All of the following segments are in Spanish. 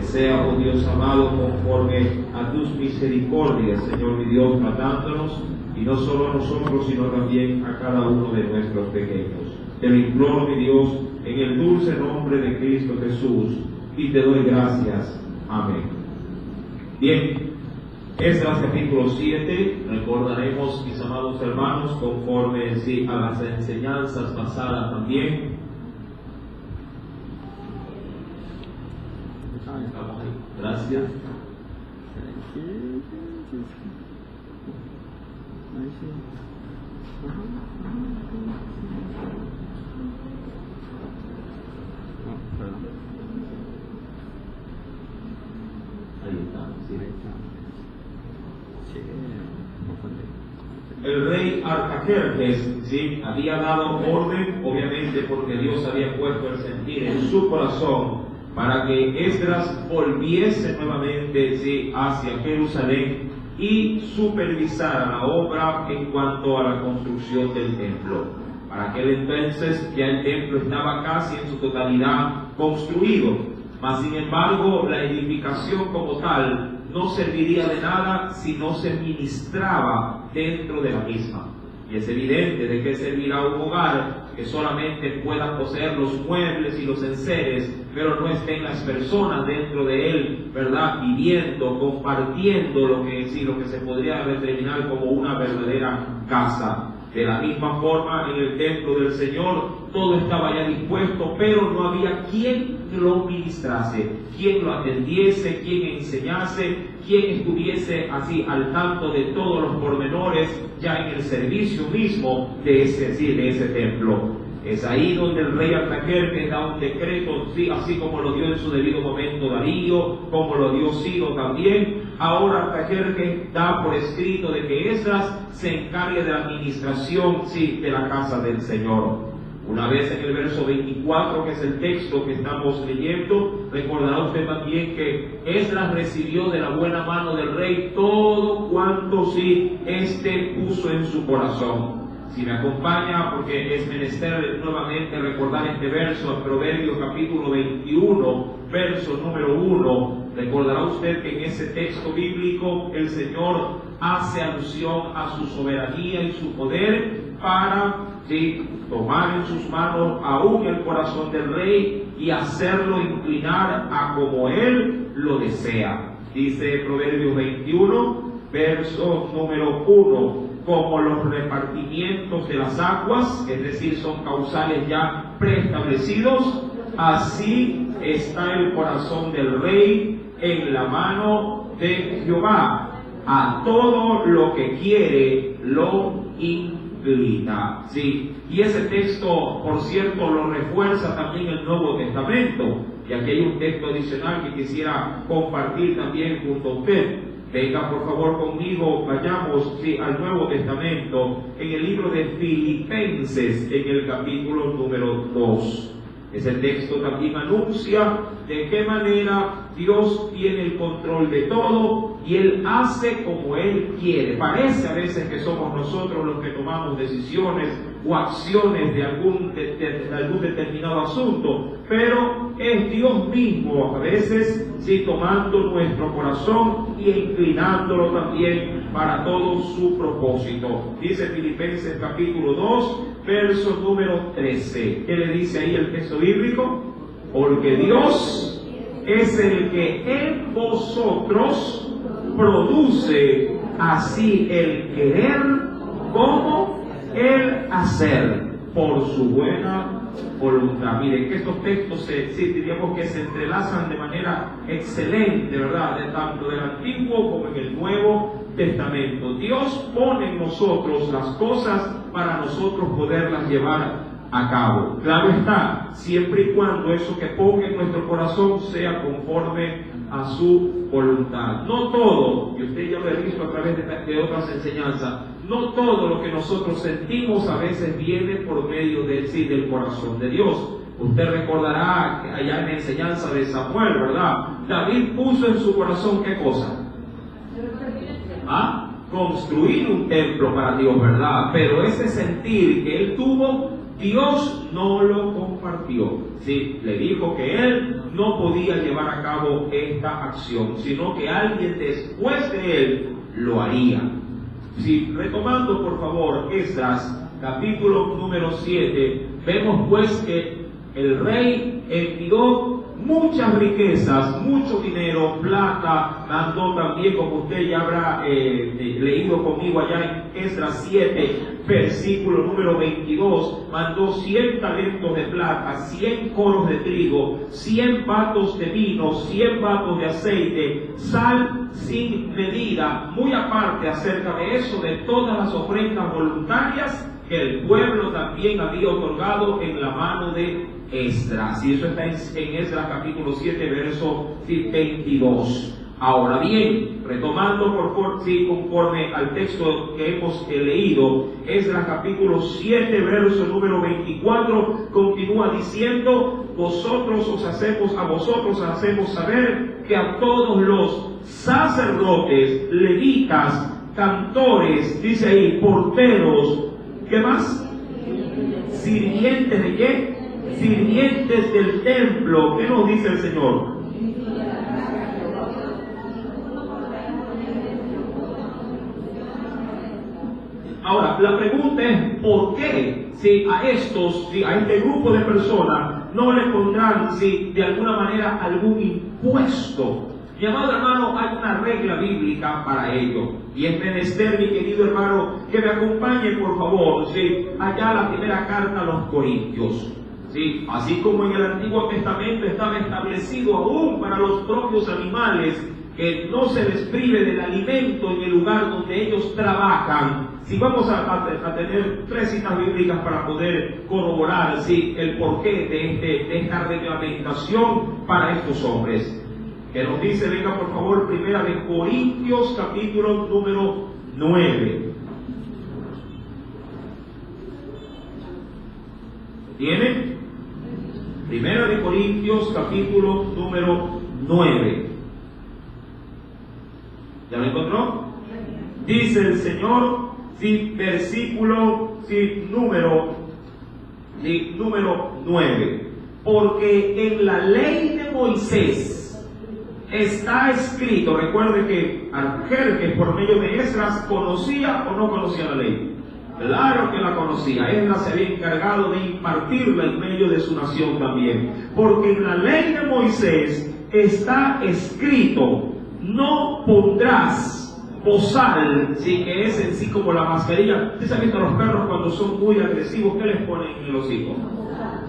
sea, oh Dios amado, conforme a tus misericordias, Señor mi Dios, tratándonos, y no solo a nosotros, sino también a cada uno de nuestros pequeños. Te lo imploro, mi Dios, en el dulce nombre de Cristo Jesús, y te doy gracias. Amén. Bien, Esdras capítulo 7, recordaremos, mis amados hermanos, conforme a las enseñanzas pasadas también. Gracias. Ahí está, el rey Artajerjes había dado orden, obviamente porque Dios había puesto el sentir en su corazón, para que Esdras volviese nuevamente hacia Jerusalén y supervisara la obra en cuanto a la construcción del templo. Para aquel entonces ya el templo estaba casi en su totalidad construido, mas sin embargo la edificación como tal no serviría de nada si no se ministraba dentro de la misma. Y es evidente de que servirá un hogar que solamente pueda poseer los muebles y los enseres, pero no estén las personas dentro de él, ¿verdad? Viviendo, compartiendo lo que se podría determinar como una verdadera casa. De la misma forma, en el templo del Señor, todo estaba ya dispuesto, pero no había quien lo ministrase, quien lo atendiese, quien enseñase, quien estuviese así al tanto de todos los pormenores ya en el servicio mismo de ese templo. Es ahí donde el rey Artajerjes da un decreto, así como lo dio en su debido momento Darío, como lo dio Ciro también. Ahora Artajerjes da por escrito de que Esdras se encargue de la administración de la casa del Señor. Una vez en el verso 24, que es el texto que estamos leyendo, recordará usted también que Esdras recibió de la buena mano del rey todo cuanto éste puso en su corazón. Si me acompaña, porque es menester nuevamente recordar este verso, Proverbios capítulo 21, verso número 1, recordará usted que en ese texto bíblico el Señor hace alusión a su soberanía y su poder para tomar en sus manos aún el corazón del rey y hacerlo inclinar a como él lo desea. Dice Proverbios 21, verso número 1, como los repartimientos de las aguas, es decir, son causales ya preestablecidos, así está el corazón del rey en la mano de Jehová. A todo lo que quiere lo inclina. Y ese texto, por cierto, lo refuerza también el Nuevo Testamento. Y aquí hay un texto adicional que quisiera compartir también junto a usted. Venga por favor conmigo, vayamos al Nuevo Testamento, en el libro de Filipenses, en el capítulo número 2. Ese texto también anuncia de qué manera Dios tiene el control de todo y Él hace como Él quiere. Parece a veces que somos nosotros los que tomamos decisiones o acciones de algún determinado asunto, pero es Dios mismo a veces tomando nuestro corazón y inclinándolo también para todo su propósito. Dice Filipenses capítulo 2, verso número 13. ¿Qué le dice ahí el texto bíblico? Porque Dios es el que en vosotros produce así el querer como el hacer por su buena voluntad. Miren que estos textos diríamos que se entrelazan de manera excelente, ¿verdad? Tanto del Antiguo como en el Nuevo Testamento. Dios pone en nosotros las cosas para nosotros poderlas llevar a cabo. Claro está, siempre y cuando eso que ponga en nuestro corazón sea conforme a su voluntad. No todo, y usted ya lo ha visto a través de otras enseñanzas, no todo lo que nosotros sentimos a veces viene por medio del corazón de Dios. Usted recordará que allá en la enseñanza de Samuel, ¿verdad? David puso en su corazón ¿qué cosa? Construir un templo para Dios, ¿verdad? Pero ese sentir que él tuvo, Dios no lo compartió. Le dijo que él no podía llevar a cabo esta acción, sino que alguien después de él lo haría. Si retomando por favor Esdras, capítulo número 7, vemos pues que el rey envió muchas riquezas, mucho dinero, plata, mandó también, como usted ya habrá leído conmigo allá en Esdras 7, versículo número 22, mandó 100 talentos de plata, 100 coros de trigo, 100 batos de vino, 100 batos de aceite, sal sin medida, muy aparte acerca de eso, de todas las ofrendas voluntarias que el pueblo también había otorgado en la mano de Esdras. Y eso está en Esdras capítulo 7, verso 22. Ahora bien, retomando conforme al texto que hemos leído, Esdras capítulo 7, verso número 24, continúa diciendo: a vosotros os hacemos saber que a todos los sacerdotes, levitas, cantores, dice ahí, porteros, ¿qué más? ¿Sirvientes de qué? Sirvientes del templo. ¿Qué nos dice el Señor? Ahora, la pregunta es, ¿por qué a este grupo de personas no le pondrán de alguna manera algún impuesto? Mi amado hermano, hay una regla bíblica para ello. Y es menester, mi querido hermano, que me acompañe, por favor, allá la primera carta a los Corintios. Así como en el Antiguo Testamento estaba establecido aún para los propios animales que no se les prive del alimento en el lugar donde ellos trabajan. Vamos a tener 3 citas bíblicas para poder corroborar el porqué de esta reglamentación para estos hombres. Que nos dice, venga por favor, primera de Corintios, capítulo número 9. ¿Tiene? Primera de Corintios, capítulo número 9. ¿Ya lo encontró? Dice el Señor, versículo, número 9. Porque en la ley de Moisés está escrito, recuerde que Artajerjes por medio de Esdras conocía o no conocía la ley. Claro que la conocía. Esdras se había encargado de impartirla en medio de su nación también. Porque en la ley de Moisés está escrito: no pondrás bozal, que es en sí como la mascarilla. ¿Ustedes han visto a los perros cuando son muy agresivos? ¿Qué les ponen en los hijos?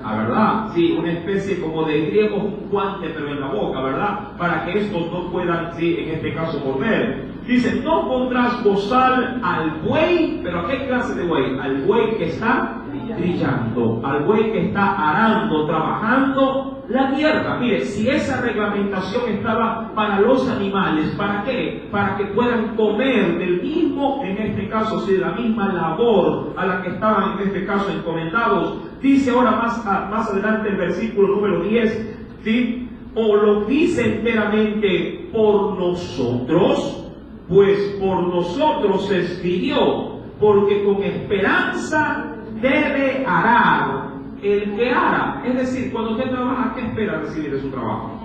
¿Verdad? Una especie como de griego, un guante pero en la boca, ¿verdad? Para que estos no puedan, en este caso, morder. Dice, no pondrás bozal al buey, pero ¿a qué clase de buey? Al buey que está trillando, al buey que está arando, trabajando la tierra. Mire, si esa reglamentación estaba para los animales, ¿para qué? Para que puedan comer del mismo, en este caso, de la misma labor a la que estaban, en este caso, encomendados. Dice ahora más adelante el versículo número 10, o lo dice enteramente por nosotros, pues por nosotros se escribió, porque con esperanza debe arar el que ara. Es decir, cuando usted trabaja, ¿qué espera recibir de su trabajo?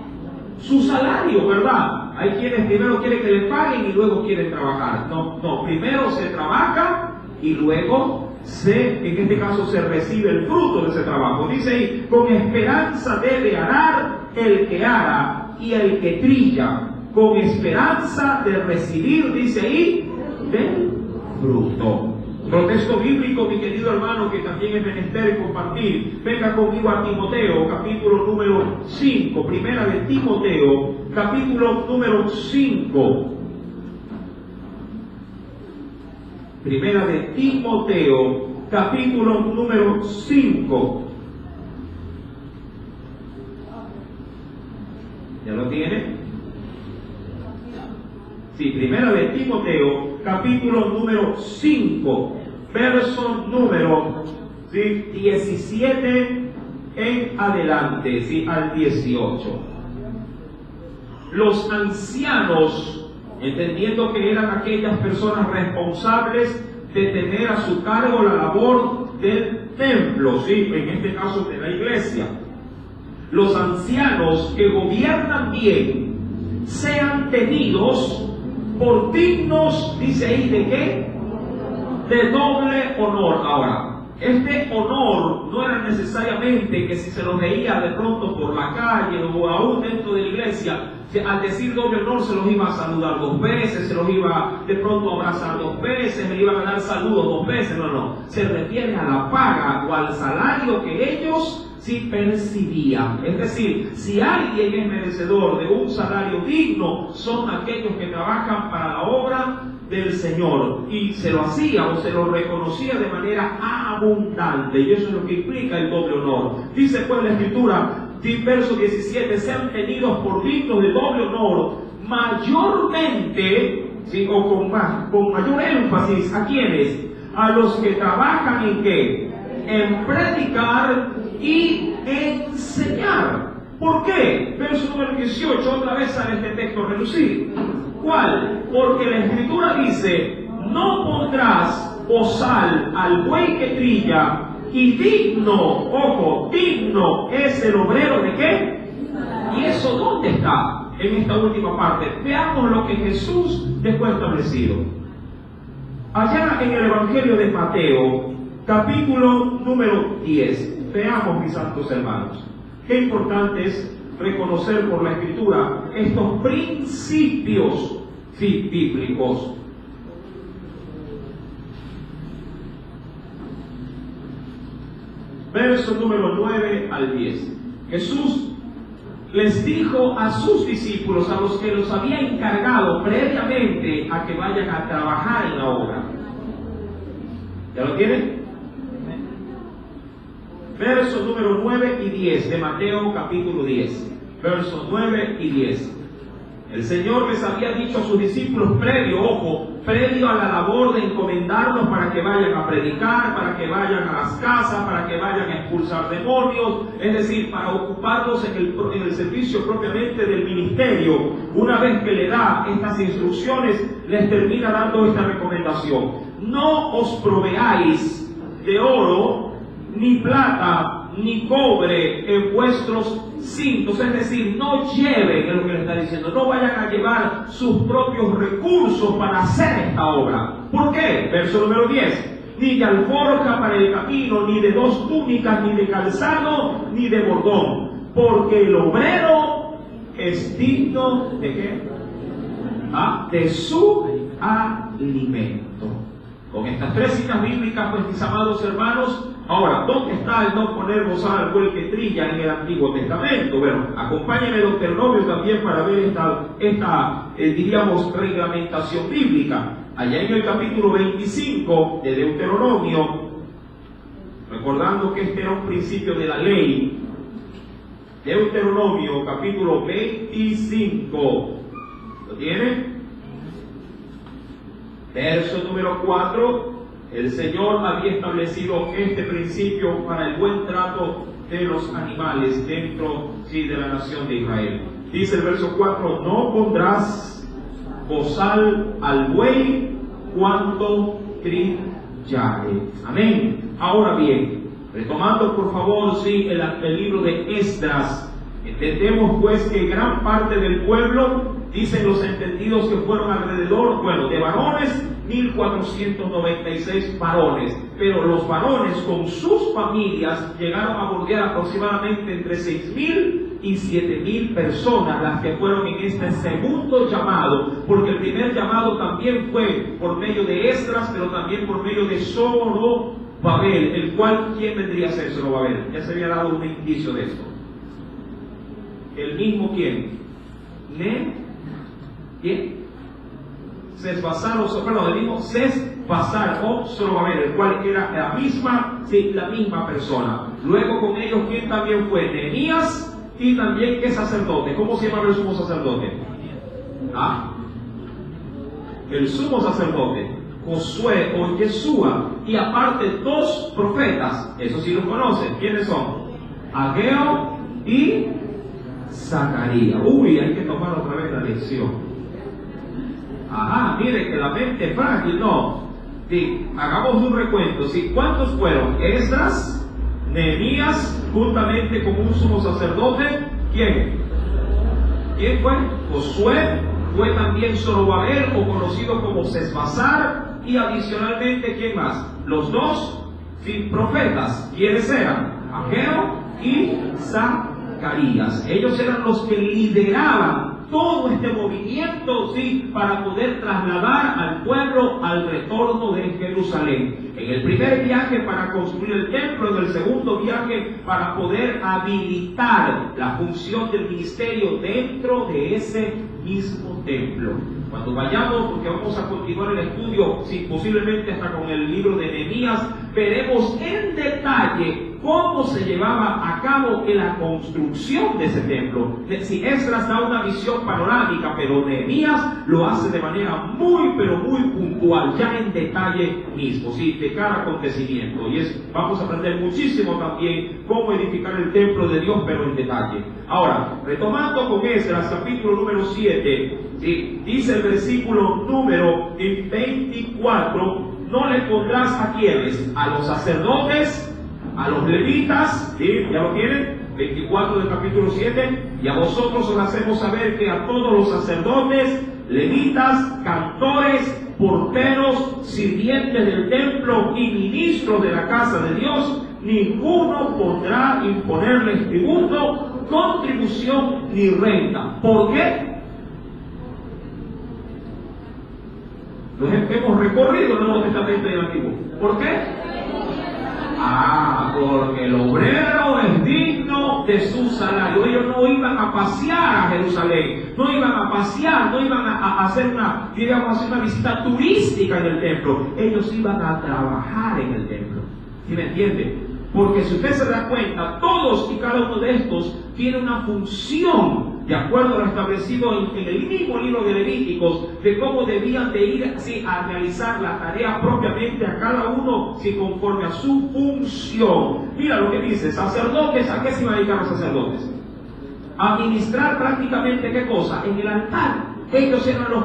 Su salario, ¿verdad? Hay quienes primero quieren que le paguen y luego quieren trabajar. No, primero se trabaja y luego en este caso se recibe el fruto de ese trabajo. Dice ahí, con esperanza debe arar el que ara y el que trilla, con esperanza de recibir, dice ahí, del fruto. Otro texto bíblico, mi querido hermano, que también es menester compartir. Venga conmigo a Timoteo, capítulo número 5. Primera de Timoteo, capítulo número 5. Primera de Timoteo, capítulo número 5. ¿Ya lo tiene? Primera de Timoteo, capítulo número 5, verso número 17 en adelante, al 18. Los ancianos, entendiendo que eran aquellas personas responsables de tener a su cargo la labor del templo, en este caso de la iglesia. los ancianos que gobiernan bien sean tenidos por dignos, dice ahí, ¿de qué? De doble honor. Ahora, este honor no era necesariamente que si se lo veía de pronto por la calle o aún dentro de la iglesia, al decir doble honor se los iba a saludar 2 veces, se los iba de pronto a abrazar 2 veces, le iban a dar saludos 2 veces, no. Se refiere a la paga o al salario que ellos sí percibían. Es decir, si alguien es merecedor de un salario digno, son aquellos que trabajan para la obra del Señor, y se lo hacía o se lo reconocía de manera abundante, y eso es lo que implica el doble honor. Dice pues la Escritura, verso 17, sean tenidos por dignos de doble honor, mayormente, ¿sí? O con mayor énfasis, ¿a quiénes? A los que trabajan en ¿qué? En predicar y enseñar. ¿Por qué? Verso número 18, otra vez sale este texto a relucir. ¿Cuál? Porque la Escritura dice, no pondrás bozal al buey que trilla, y digno, ojo, digno es el obrero ¿de qué? ¿Y eso dónde está? En esta última parte. Veamos lo que Jesús dejó establecido. Allá en el Evangelio de Mateo, capítulo número 10. Veamos, mis santos hermanos. Qué importante es reconocer por la Escritura estos principios bíblicos. Verso número 9 al 10. Jesús les dijo a sus discípulos, a los que los había encargado previamente a que vayan a trabajar en la obra. ¿Ya lo tienen? Versos número 9 y 10 de Mateo capítulo 10. Versos 9 y 10. El Señor les había dicho a sus discípulos previo a la labor de encomendarlos para que vayan a predicar, para que vayan a las casas, para que vayan a expulsar demonios, es decir, para ocuparlos en el servicio propiamente del ministerio. Una vez que le da estas instrucciones, les termina dando esta recomendación: no os proveáis de oro, ni plata, ni cobre en vuestros cintos, es decir, no lleven, es lo que le está diciendo, no vayan a llevar sus propios recursos para hacer esta obra. ¿Por qué? Verso número 10. Ni de alforja para el camino, ni de 2 túnicas, ni de calzado, ni de bordón, porque el obrero es digno ¿de qué? De su alimento. Con estas 3 citas bíblicas, pues, mis amados hermanos, ahora, ¿dónde está el no poner bozal al buey que trilla en el Antiguo Testamento? Bueno, acompáñenme a Deuteronomio también para ver esta diríamos, reglamentación bíblica. Allá en el capítulo 25 de Deuteronomio, recordando que este era un principio de la ley, Deuteronomio capítulo 25, ¿lo tiene? Verso número 4. El Señor había establecido este principio para el buen trato de los animales dentro de la nación de Israel. Dice el verso 4, no pondrás bozal al buey cuando trillare. Amén. Ahora bien, retomando por favor el libro de Esdras, entendemos pues que gran parte del pueblo, dicen los entendidos que fueron alrededor, de varones, 1496 varones, pero los varones con sus familias llegaron a bordear aproximadamente entre 6.000 y 7.000 personas las que fueron en este segundo llamado, porque el primer llamado también fue por medio de Esdras, pero también por medio de Zorobabel, el cual, ¿quién vendría a ser Zorobabel? Ya se había dado un indicio de esto. El mismo ¿quién? ¿Quién? Sesbazar el mismo Sesbazar o Zorobabel, el cual era la misma persona. Luego con ellos, ¿quién también fue? Nehemías, y también ¿qué sacerdote? ¿Cómo se llama el sumo sacerdote? El sumo sacerdote, Josué o Yeshua, y aparte 2 profetas, eso sí los conocen. ¿Quiénes son? Ageo y Zacarías. Hay que tomar otra vez la lección. Mire que la mente es frágil, no. Sí, hagamos un recuento. ¿Sí? ¿Cuántos fueron? Esdras, Nehemías, juntamente con un sumo sacerdote. ¿Quién? ¿Quién fue? Josué. Fue también Zorobabel, o conocido como Sesbazar, y adicionalmente, ¿quién más? Los dos profetas. ¿Quiénes eran? Ageo y Zacarías. Ellos eran los que lideraban todo este movimiento, sí, para poder trasladar al pueblo al retorno de Jerusalén. En el primer viaje para construir el templo, en el segundo viaje para poder habilitar la función del ministerio dentro de ese mismo templo. Cuando vayamos, porque vamos a continuar el estudio, sí, posiblemente hasta con el libro de Nehemías, veremos en detalle cómo se llevaba a cabo la construcción de ese templo. Si Esdras da una visión panorámica, pero Nehemías lo hace de manera muy, pero muy puntual, ya en detalle mismo, ¿sí? De cada acontecimiento. Y vamos a aprender muchísimo también cómo edificar el templo de Dios, pero en detalle. Ahora, retomando con Esdras, capítulo número 7, ¿sí? Dice el versículo número 24, no le pondrás a quienes, a los sacerdotes, a los levitas, ¿sí? ¿Ya lo tienen? 24 del capítulo 7, y a vosotros os hacemos saber que a todos los sacerdotes, levitas, cantores, porteros, sirvientes del templo y ministros de la casa de Dios, ninguno podrá imponerles tributo, contribución ni renta. ¿Por qué? Los hemos recorrido el Nuevo Testamento y el Antiguo. ¿Por qué? Porque el obrero es digno de su salario. Ellos no iban a pasear a Jerusalén, no iban a pasear, no iban a hacer una visita turística en el templo. Ellos iban a trabajar en el templo. ¿Sí me entiende? Porque si usted se da cuenta, todos y cada uno de estos tiene una función de acuerdo a lo establecido en el mismo libro de Levíticos, de cómo debían de ir así a realizar la tarea propiamente a cada uno, si conforme a su función. Mira lo que dice: sacerdotes. ¿A qué se iban a dedicar los sacerdotes? A administrar prácticamente ¿qué cosa? En el altar. Ellos eran los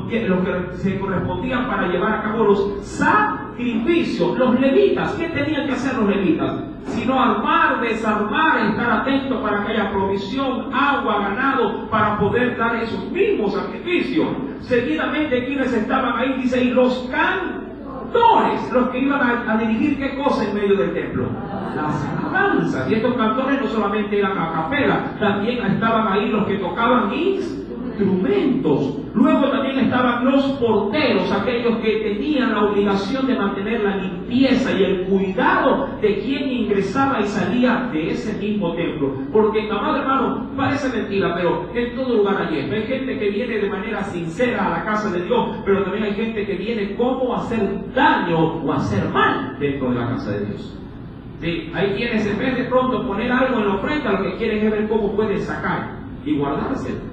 que se correspondían para llevar a cabo los sacrificios. Los levitas, ¿qué tenían que hacer los levitas? Sino armar, desarmar, estar atentos para que haya provisión, agua, ganado, para poder dar esos mismos sacrificios. Seguidamente, quienes estaban ahí, dice, y los cantores, los que iban a dirigir ¿qué cosa en medio del templo? Las alabanzas. Y estos cantores no solamente eran a capela, también estaban ahí los que tocaban instrumentos. Luego también estaban los porteros, aquellos que tenían la obligación de mantener la limpieza y el cuidado de quien ingresaba y salía de ese mismo templo. Porque, amado hermano, parece mentira, pero en todo lugar hay esto. Hay gente que viene de manera sincera a la casa de Dios, pero también hay gente que viene como hacer daño o hacer mal dentro de la casa de Dios. Sí, hay quienes en vez de pronto poner algo en la ofrenda, lo que quieren es ver cómo pueden sacar y guardárselo.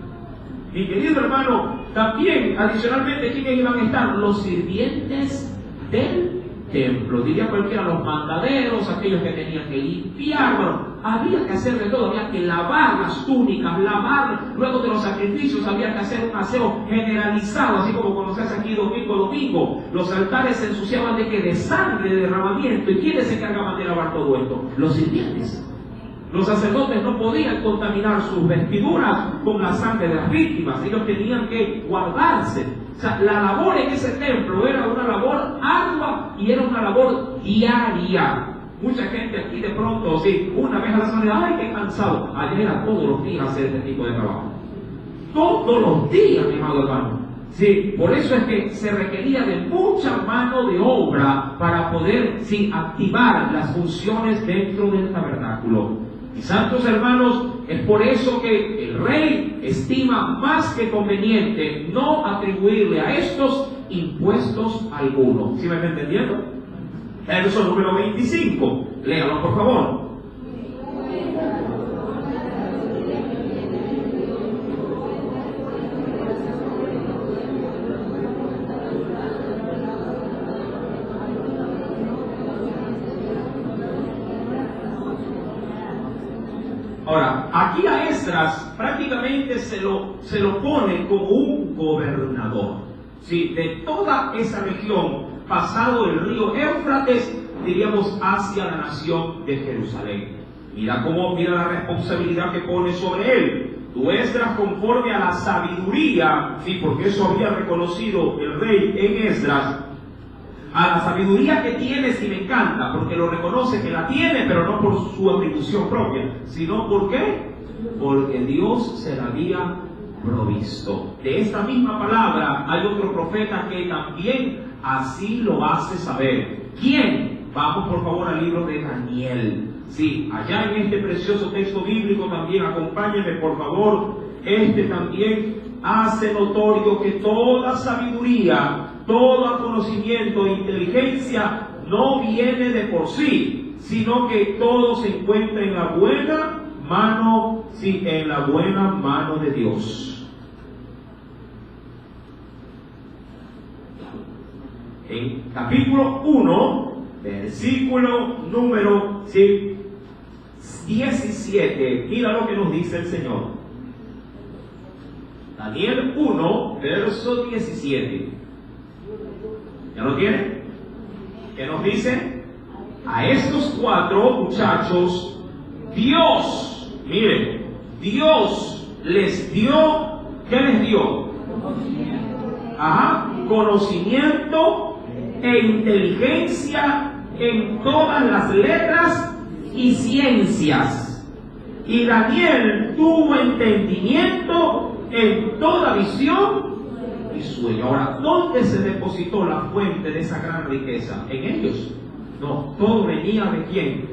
Mi querido hermano, también adicionalmente, ¿quiénes iban a estar? Los sirvientes del templo. Diría cualquiera, los mandaderos, aquellos que tenían que limpiar. Bueno, había que hacer de todo, había que lavar las túnicas, lavar, luego de los sacrificios había que hacer un aseo generalizado, así como cuando se hace aquí domingo. Los altares se ensuciaban de sangre, de derramamiento. ¿Y quiénes se encargaban de lavar todo esto? Los sirvientes. Los sacerdotes no podían contaminar sus vestiduras con la sangre de las víctimas, ellos tenían que guardarse. O sea, la labor en ese templo era una labor ardua y era una labor diaria. Mucha gente aquí de pronto, sí, una vez a la semana, ¡ay, qué cansado! Ayer era todos los días hacer este tipo de trabajo. Todos los días, mi amado hermano. Sí, por eso es que se requería de mucha mano de obra para poder, sí, activar las funciones dentro del tabernáculo. Y santos hermanos, es por eso que el rey estima más que conveniente no atribuirle a estos impuestos alguno. ¿Sí me está entendiendo? Verso número 25. Léalo, por favor. Ahora, aquí a Esdras prácticamente se lo pone como un gobernador, ¿sí? De toda esa región, pasado el río Éufrates, diríamos hacia la nación de Jerusalén. Mira la responsabilidad que pone sobre él. Tú, Esdras, conforme a la sabiduría, sí, porque eso había reconocido el rey en Esdras, a la sabiduría que tienes, y me encanta, porque lo reconoce que la tiene, pero no por su atribución propia, sino ¿por qué? Porque Dios se la había provisto. De esta misma palabra hay otro profeta que también así lo hace saber. ¿Quién? Vamos por favor al libro de Daniel. Sí, allá en este precioso texto bíblico también, acompáñenme por favor. Este también hace notorio que toda sabiduría, todo conocimiento e inteligencia no viene de por sí, sino que todo se encuentra en la buena mano, sí, en la buena mano de Dios. En capítulo 1, versículo número 17, mira lo que nos dice el Señor. Daniel 1, verso 17. ¿Ya lo tiene? ¿Qué nos dice? A estos 4 muchachos, Dios, miren, Dios les dio, ¿qué les dio? Conocimiento e inteligencia en todas las letras y ciencias. Y Daniel tuvo entendimiento en toda visión y sueño. Ahora, ¿dónde se depositó la fuente de esa gran riqueza? ¿En ellos? No, todo venía ¿de quién?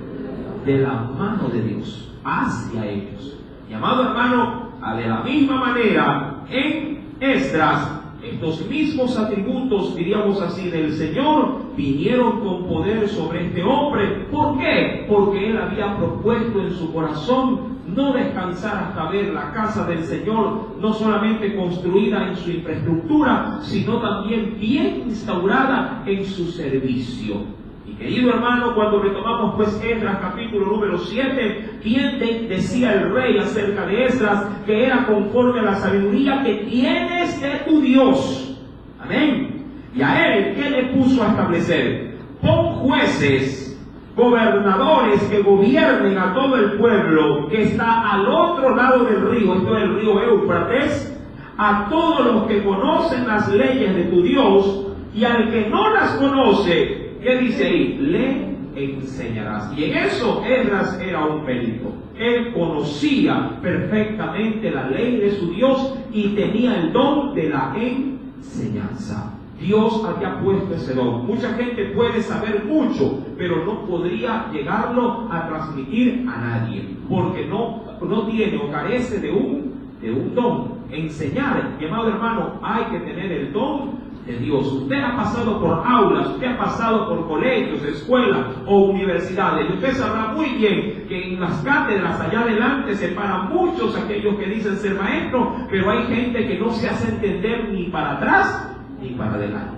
De la mano de Dios, hacia ellos. Y amado hermano, de la misma manera, en Esdras, estos mismos atributos, diríamos así, del Señor, vinieron con poder sobre este hombre. ¿Por qué? Porque él había propuesto en su corazón no descansar hasta ver la casa del Señor, no solamente construida en su infraestructura, sino también bien instaurada en su servicio. Y querido hermano, cuando retomamos pues Esdras capítulo número 7, bien decía el rey acerca de Esdras, que era conforme a la sabiduría que tienes de tu Dios. Amén. Y a él, ¿qué le puso a establecer? Pon jueces, gobernadores que gobiernen a todo el pueblo que está al otro lado del río, esto es el río Éufrates, a todos los que conocen las leyes de tu Dios, y al que no las conoce, ¿qué dice ahí? Le enseñarás. Y en eso Esdras era un perito. Él conocía perfectamente la ley de su Dios y tenía el don de la enseñanza. Dios había puesto ese don. Mucha gente puede saber mucho, pero no podría llegarlo a transmitir a nadie, porque no tiene o carece de un don. Enseñar, mi amado hermano, hay que tener el don de Dios. Usted ha pasado por aulas, usted ha pasado por colegios, escuelas o universidades, y usted sabrá muy bien que en las cátedras allá adelante se paran muchos aquellos que dicen ser maestros, pero hay gente que no se hace entender ni para atrás ni para adelante,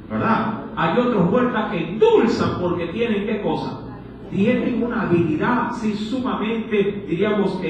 ¿verdad? Hay otros vueltas que endulzan porque tienen ¿qué cosa? Tienen una habilidad sí, sumamente, diríamos,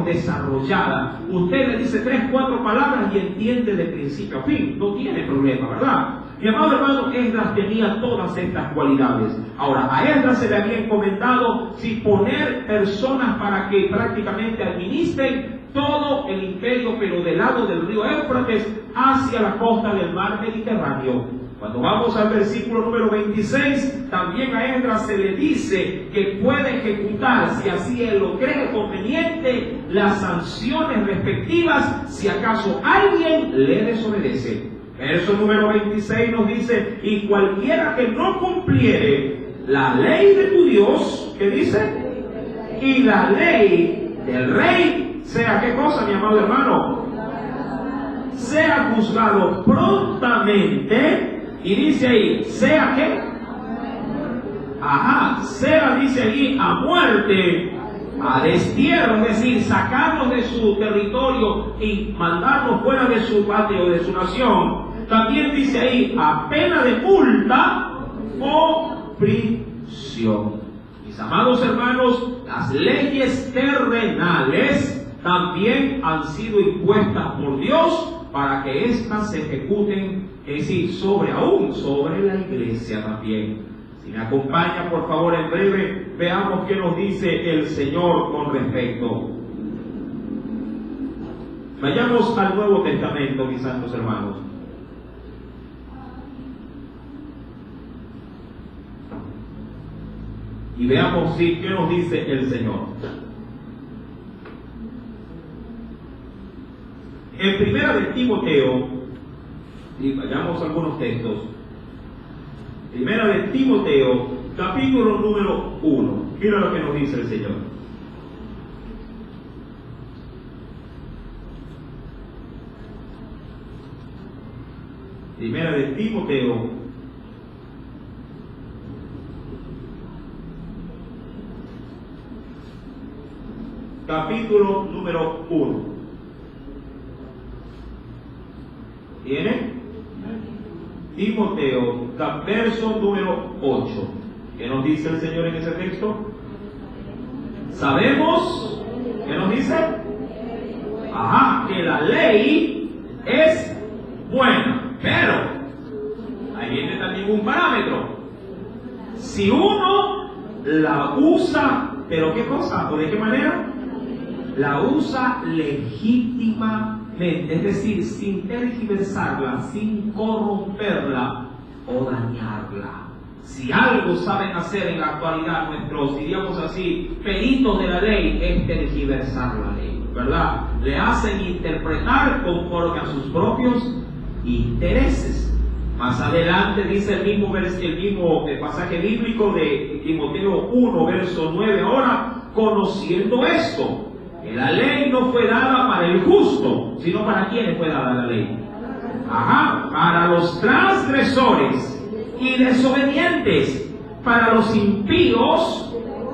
desarrollada. Usted le dice 3, 4 palabras y entiende de principio a fin. No tiene problema, ¿verdad? Mi amado hermano, Esdras tenía todas estas cualidades. Ahora, a Esdras se le había encomendado si poner personas para que prácticamente administren todo el imperio, pero del lado del río Éufrates hacia la costa del mar Mediterráneo. Cuando vamos al versículo número 26, también a Esdras se le dice que puede ejecutar, si así él lo cree conveniente, las sanciones respectivas si acaso alguien le desobedece. Verso número 26 nos dice, y cualquiera que no cumpliere la ley de tu Dios, ¿qué dice? Y la ley del rey, sea ¿qué cosa, mi amado hermano? Sea juzgado prontamente. Y dice ahí, sea que, sea, dice allí, a muerte, a destierro, es decir, sacarlos de su territorio y mandarlos fuera de su patria o de su nación. También dice ahí, a pena de multa o prisión. Mis amados hermanos, las leyes terrenales también han sido impuestas por Dios para que éstas se ejecuten, es decir, sobre la iglesia también. Si me acompaña, por favor, en breve, veamos qué nos dice el Señor con respecto. Vayamos al Nuevo Testamento, mis santos hermanos. Y veamos qué nos dice el Señor. En primera de Timoteo, y vayamos a algunos textos. Primera de Timoteo, capítulo número 1. Mira lo que nos dice el Señor. Primera de Timoteo, capítulo número 1. ¿Tiene? Timoteo, verso número 8. ¿Qué nos dice el Señor en ese texto? Sabemos, ¿qué nos dice? Que la ley es buena. Pero, ahí viene también un parámetro. Si uno la usa, ¿pero qué cosa? ¿O de qué manera? La usa legítimamente, es decir, sin tergiversarla, sin corromperla o dañarla. Si algo saben hacer en la actualidad nuestros, diríamos así, peritos de la ley, es tergiversar la ley, ¿verdad? Le hacen interpretar conforme a sus propios intereses. Más adelante dice el mismo pasaje bíblico de Timoteo 1, verso 9, ahora, conociendo esto, que la ley no fue dada para el justo, sino para quienes fue dada la ley. Para los transgresores y desobedientes, para los impíos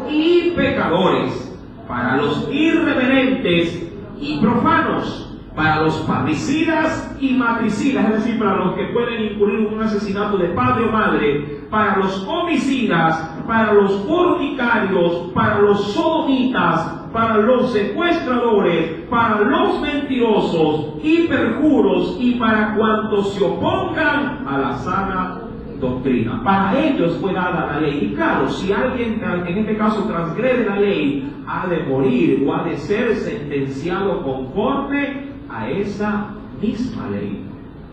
y pecadores, para los irreverentes y profanos, para los parricidas y matricidas, es decir, para los que pueden incurrir en un asesinato de padre o madre, para los homicidas, para los fornicarios, para los sodomitas, para los secuestradores, para los mentirosos y perjuros, y para cuantos se opongan a la sana doctrina. Para ellos fue dada la ley. Y claro, si alguien en este caso transgrede la ley, ha de morir o ha de ser sentenciado conforme a esa misma ley.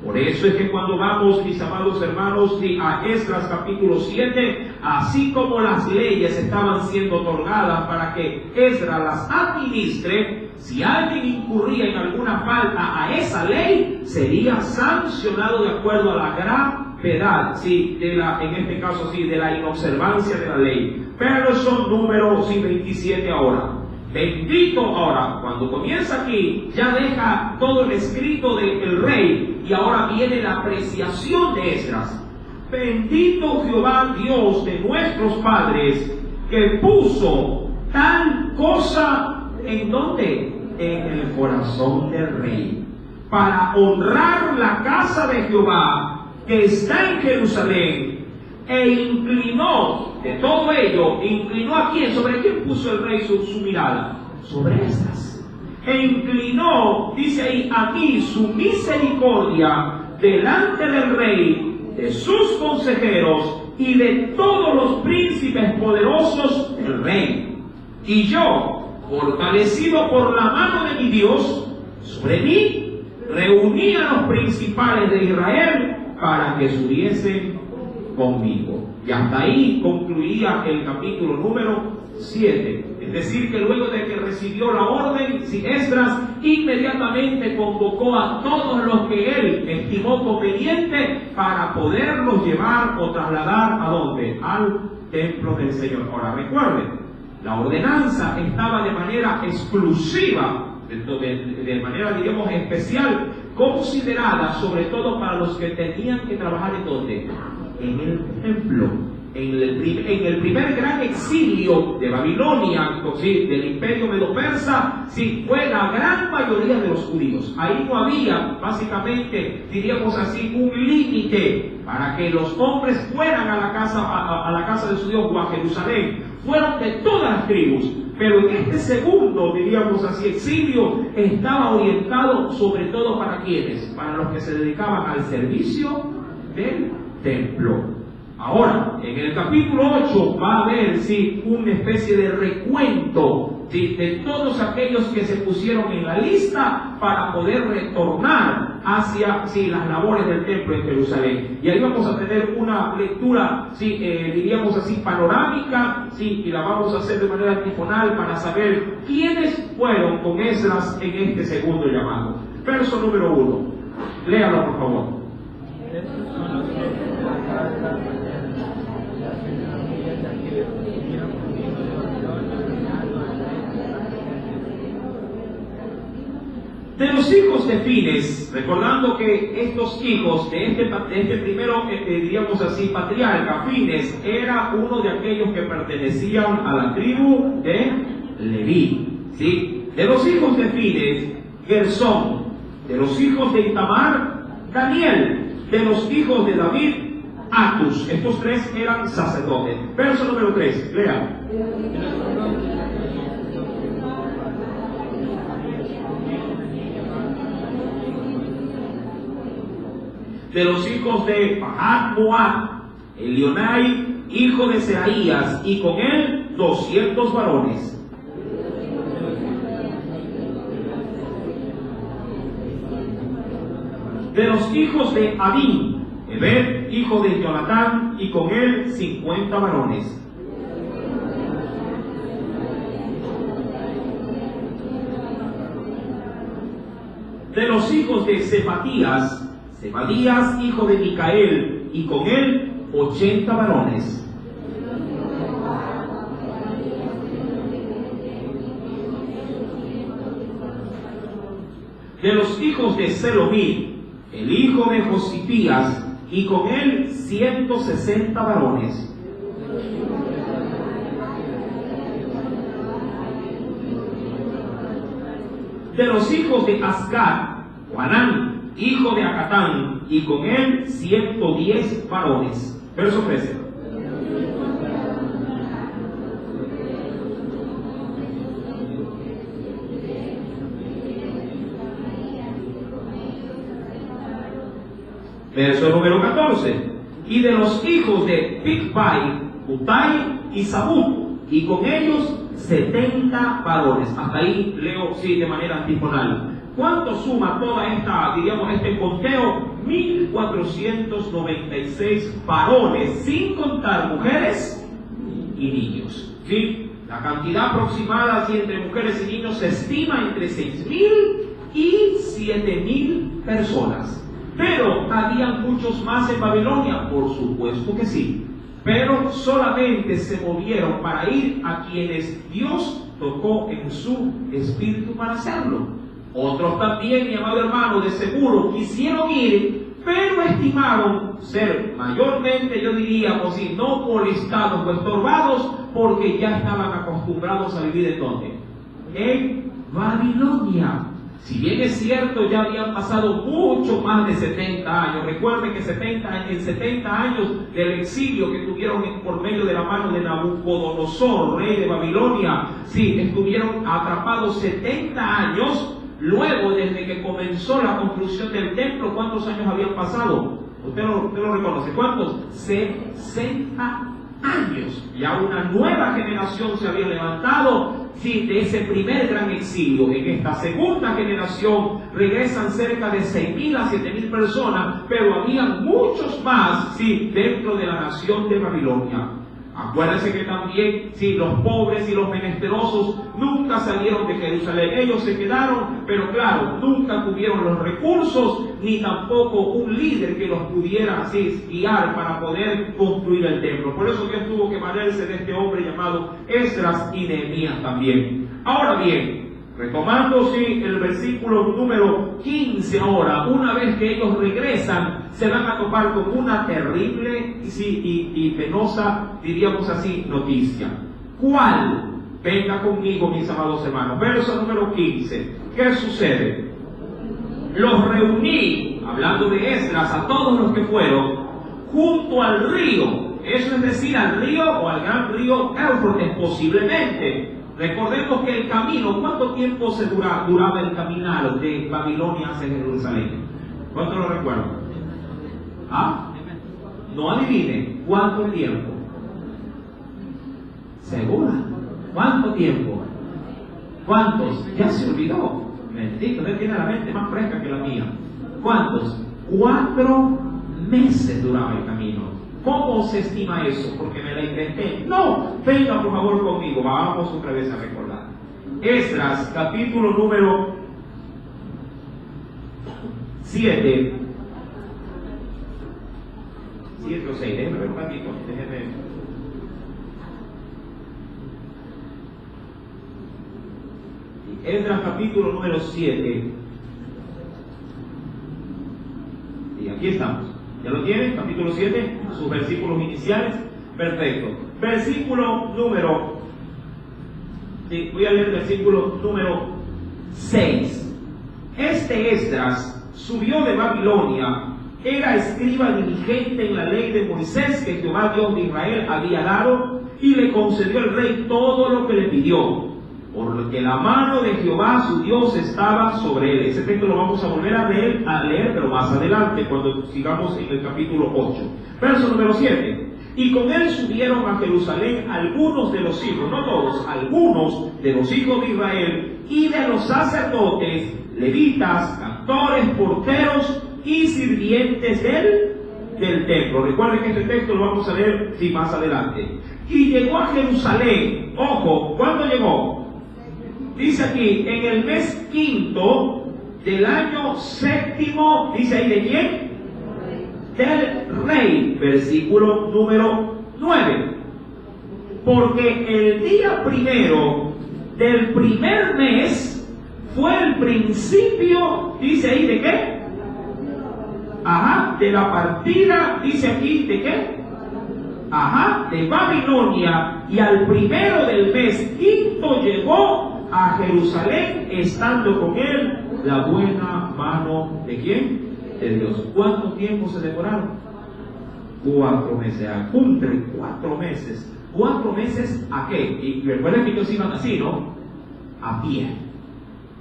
Por eso es que cuando vamos, mis amados hermanos, a Esdras capítulo 7, así como las leyes estaban siendo otorgadas para que Esdras las administre, si alguien incurría en alguna falta a esa ley, sería sancionado de acuerdo a la gravedad, en este caso, de la inobservancia de la ley. Pero son números 27 ahora. Bendito ahora, cuando comienza aquí, ya deja todo el escrito del rey y ahora viene la apreciación de Esdras. Bendito Jehová Dios de nuestros padres, que puso tal cosa ¿en dónde? En el corazón del rey, para honrar la casa de Jehová que está en Jerusalén, e inclinó, de todo ello, inclinó a quién, sobre quién puso el rey su mirada, sobre estas, e inclinó, dice ahí, aquí su misericordia delante del rey, de sus consejeros y de todos los príncipes poderosos del rey. Y yo, fortalecido por la mano de mi Dios, sobre mí reuní a los principales de Israel para que subiesen conmigo. Y hasta ahí concluía el capítulo número 7. Es decir, que luego de que recibió la orden, Esdras inmediatamente convocó a todos los que él estimó conveniente para poderlos llevar o trasladar ¿a dónde? Al templo del Señor. Ahora recuerden, la ordenanza estaba de manera exclusiva, de manera, diríamos, especial, considerada sobre todo para los que tenían que trabajar en ¿dónde? En el templo. En el primer gran exilio de Babilonia, del imperio medo-persa, fue la gran mayoría de los judíos. Ahí no había, básicamente, diríamos así, un límite para que los hombres fueran a la casa de su Dios o a Jerusalén. Fueron de todas las tribus, pero en este segundo, diríamos así, exilio, estaba orientado sobre todo para quienes, para los que se dedicaban al servicio del templo. Ahora, en el capítulo 8 va a haber, sí, una especie de recuento, sí, de todos aquellos que se pusieron en la lista para poder retornar hacia, sí, las labores del templo en Jerusalén. Y ahí vamos a tener una lectura, sí, diríamos así, panorámica, sí, y la vamos a hacer de manera antifonal para saber quiénes fueron con Esdras en este segundo llamado. Verso número 1. Léalo, por favor. Estos son los jefes de la casa paterna, las familias de aquellos que estuvieron conmigo de Babilonia, reinando hasta De los hijos de Fines, recordando que estos hijos de este primero, diríamos así, patriarca, Fines, era uno de aquellos que pertenecían a la tribu de Leví, ¿sí? De los hijos de Fines, Gersón. De los hijos de Itamar, Daniel. De los hijos de David, Atus. Estos tres eran sacerdotes. Verso número 3, lea. De los hijos de Pahat Moab, Elionai, hijo de Seraías, y con él 200 varones. De los hijos de Adín, Ebed, hijo de Jonatán, y con él 50 varones. De los hijos de Zebadías, Zebadías, hijo de Micael, y con él 80 varones. De los hijos de Selomit, el hijo de Josipías, y con él 160 varones. De los hijos de Asgar, Juanán, hijo de Acatán, y con él 110 varones. Verso 13. Verso número 14. Y de los hijos de Bigvai, Utai y Sabut, y con ellos 70 varones. Hasta ahí leo, sí, de manera antifonal. ¿Cuánto suma toda esta, diríamos, este conteo? 1496 varones, sin contar mujeres y niños. ¿Sí? La cantidad aproximada, sí, entre mujeres y niños se estima entre 6.000 y 7.000 personas. Pero habían muchos más en Babilonia, por supuesto que sí. Pero solamente se movieron para ir a quienes Dios tocó en su espíritu para hacerlo. Otros también, mi amado hermano, de seguro quisieron ir, pero estimaron ser mayormente, yo diríamos, si no molestados o estorbados, porque ya estaban acostumbrados a vivir ¿en dónde? En Babilonia. Si bien es cierto, ya habían pasado mucho más de 70 años. Recuerden que en 70 años del exilio que tuvieron por medio de la mano de Nabucodonosor, rey de Babilonia, sí, estuvieron atrapados 70 años. Luego, desde que comenzó la construcción del templo, ¿cuántos años habían pasado? Usted lo reconoce. ¿Cuántos? 60 años. Ya una nueva generación se había levantado, sí, de ese primer gran exilio. En esta segunda generación regresan cerca de 6.000 a 7.000 personas, pero había muchos más, sí, dentro de la nación de Babilonia. Acuérdense que también, sí, los pobres y los menesterosos nunca salieron de Jerusalén. Ellos se quedaron, pero claro, nunca tuvieron los recursos, ni tampoco un líder que los pudiera, sí, guiar para poder construir el templo. Por eso Dios tuvo que valerse de este hombre llamado Esdras y Nehemías también. Ahora bien, retomando, sí, el versículo número 15 ahora, una vez que ellos regresan, se van a topar con una terrible, sí, y penosa, diríamos así, noticia. ¿Cuál? Venga conmigo, mis amados hermanos. Verso número 15. ¿Qué sucede? Los reuní, hablando de Esdras, a todos los que fueron, junto al río. Eso es decir, al río o al gran río Éufrates, posiblemente. Recordemos que el camino, ¿cuánto tiempo se duraba el caminar de Babilonia hacia Jerusalén? ¿Cuánto lo recuerdan? ¿Ah? No adivinen. ¿Cuánto tiempo? ¿Segura? ¿Cuánto tiempo? ¿Cuántos? Ya se olvidó. Bendito, usted tiene la mente más fresca que la mía. ¿Cuántos? 4 meses duraba el camino. ¿Cómo se estima eso? Porque me la inventé. No, venga por favor conmigo, vamos otra vez a recordar. Esdras, capítulo número 7. 7 o 6, déjeme ver un ratito, déjeme. Esdras, capítulo número 7. Y aquí estamos. ¿Ya lo tienen? Capítulo 7, sus versículos iniciales. Perfecto. Versículo número... Sí, voy a leer el versículo número 6. Este Esdras subió de Babilonia, era escriba diligente en la ley de Moisés que Jehová Dios de Israel había dado, y le concedió el rey todo lo que le pidió, porque la mano de Jehová su Dios estaba sobre él. Ese texto lo vamos a volver a leer, pero más adelante, cuando sigamos en el capítulo 8. Verso número 7. Y con él subieron a Jerusalén algunos de los hijos, no todos, algunos de los hijos de Israel y de los sacerdotes, levitas, cantores, porteros y sirvientes del templo. Recuerden que este texto lo vamos a leer más adelante. Y llegó a Jerusalén, ojo, ¿cuándo llegó? Dice aquí, en el mes 5 del año 7, dice ahí, ¿de quién? Del rey, versículo número 9. Porque el día primero del primer mes fue el principio, dice ahí, ¿de qué? Ajá, de la partida, dice aquí, ¿de qué? Ajá, de Babilonia, y al primero del mes 5 llegó a Jerusalén, estando con él la buena mano ¿de quién? De Dios. ¿Cuánto tiempo se demoraron? 4 meses. Cumple 4 meses. 4 meses ¿a qué? Y recuerden que ellos iban así, ¿no? A pie,